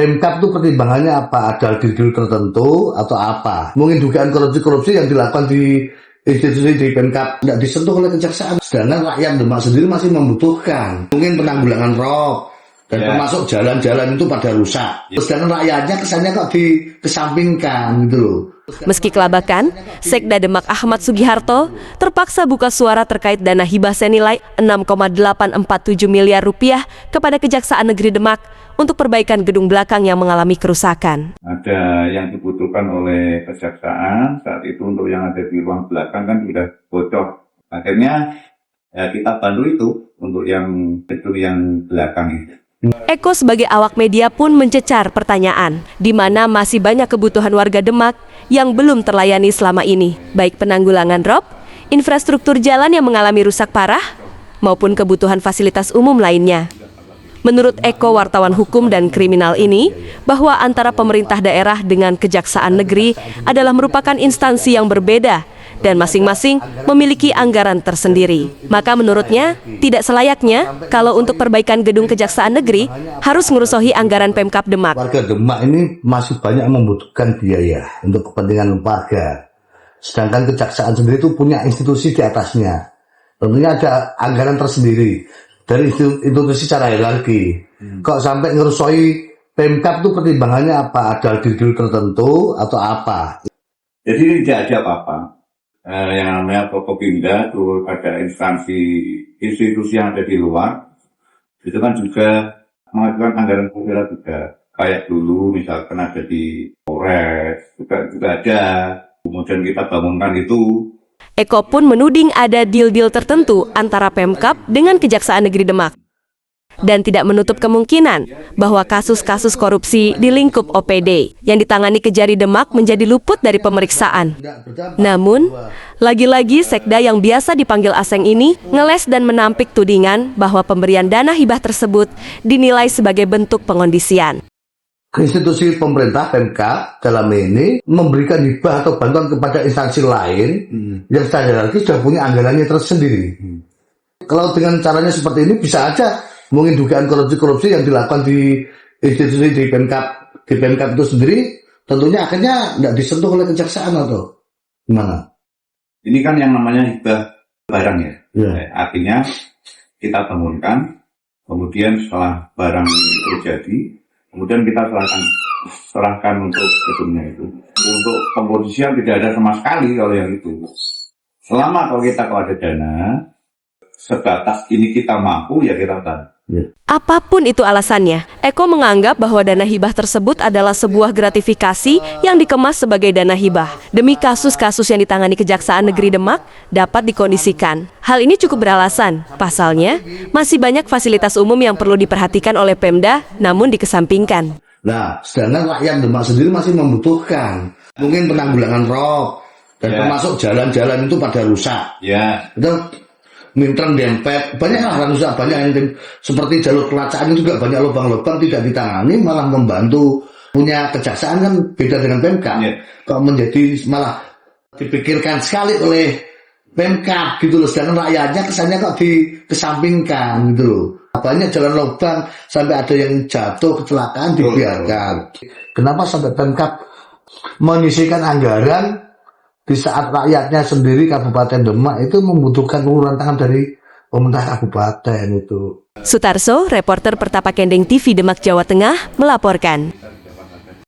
Pemkab itu pertimbangannya apa? Ada deal tertentu atau apa? Mungkin dugaan korupsi yang dilakukan di institusi di Pemkab tidak disentuh oleh kejaksaan. Sedangkan rakyat Demak sendiri masih membutuhkan. Mungkin penanggulangan rob dan termasuk jalan-jalan itu pada rusak. Sedangkan rakyatnya kesannya kok dikesampingkan gitu loh. Meski kelabakan, Sekda Demak Ahmad Sugiharto terpaksa buka suara terkait dana hibah senilai 6,847 miliar rupiah kepada Kejaksaan Negeri Demak untuk perbaikan gedung belakang yang mengalami kerusakan. Ada yang dibutuhkan oleh kejaksaan saat itu untuk yang ada di ruang belakang kan sudah bocor. Akhirnya ya kita bantu itu untuk yang gedung yang belakang itu. Eko sebagai awak media pun mencecar pertanyaan, di mana masih banyak kebutuhan warga Demak yang belum terlayani selama ini, baik penanggulangan rob, infrastruktur jalan yang mengalami rusak parah, maupun kebutuhan fasilitas umum lainnya. Menurut Eko, wartawan hukum dan kriminal ini, bahwa antara pemerintah daerah dengan Kejaksaan Negeri adalah merupakan instansi yang berbeda dan masing-masing memiliki anggaran tersendiri. Maka menurutnya, tidak selayaknya kalau untuk perbaikan gedung Kejaksaan Negeri harus ngerusohi anggaran Pemkab Demak. Warga Demak ini masih banyak membutuhkan biaya untuk kepentingan warga. Sedangkan Kejaksaan sendiri itu punya institusi di atasnya. Tentunya ada anggaran tersendiri dari institusi secara hierarki. Kok sampai ngerusohi Pemkab itu pertimbangannya apa? Ada deal tertentu atau apa? Jadi tidak ada apa-apa. Yang namanya Forkopimda itu ada institusi yang ada di luar, itu kan juga mengajukan anggaran pemerintah juga. Kayak dulu misalkan ada di Polres, juga ada. Kemudian kita bangunkan itu. Eko pun menuding ada deal-deal tertentu antara Pemkab dengan Kejaksaan Negeri Demak. Dan tidak menutup kemungkinan bahwa kasus-kasus korupsi di lingkup OPD yang ditangani Kejari Demak menjadi luput dari pemeriksaan. Namun, lagi-lagi Sekda yang biasa dipanggil Aseng ini ngeles dan menampik tudingan bahwa pemberian dana hibah tersebut dinilai sebagai bentuk pengondisian. Institusi pemerintah Pemkab dalam ini memberikan hibah atau bantuan kepada instansi lain yang secara hierarki sudah punya anggarannya tersendiri. Kalau dengan caranya seperti ini bisa aja mungkin dugaan korupsi yang dilakukan di institusi di Pemkab itu sendiri tentunya akhirnya tidak disentuh oleh kejaksaan atau gimana? Ini kan yang namanya hibah barang ya. Artinya kita bangunkan, kemudian setelah barang itu jadi, kemudian kita serahkan untuk gedungnya itu. Untuk pengkondisian tidak ada sama sekali kalau yang itu. Selama kalau ada dana, sebatas ini kita mampu ya kita tahu. Apapun itu alasannya, Eko menganggap bahwa dana hibah tersebut adalah sebuah gratifikasi yang dikemas sebagai dana hibah demi kasus-kasus yang ditangani Kejaksaan Negeri Demak dapat dikondisikan. Hal ini cukup beralasan. Pasalnya, masih banyak fasilitas umum yang perlu diperhatikan oleh Pemda namun dikesampingkan. Nah, sedangkan rakyat Demak sendiri masih membutuhkan mungkin penanggulangan rob dan termasuk jalan-jalan itu pada rusak. Itu mintren dempet, banyak lah rusak, banyak yang seperti jalur kelacaan juga banyak lubang-lubang tidak ditangani, malah membantu punya kejaksaan kan beda dengan Pemkab. Kok menjadi malah dipikirkan sekali oleh Pemkab gitu loh, sedangkan rakyatnya kesannya kok dikesampingkan gitu loh. Banyak jalan lubang sampai ada yang jatuh kecelakaan dibiarkan. Kenapa sampai Pemkab menyisihkan anggaran di saat rakyatnya sendiri Kabupaten Demak itu membutuhkan uluran tangan dari pemerintah kabupaten itu. Sutarso, reporter Pertapa Kendeng TV Demak, Jawa Tengah, melaporkan.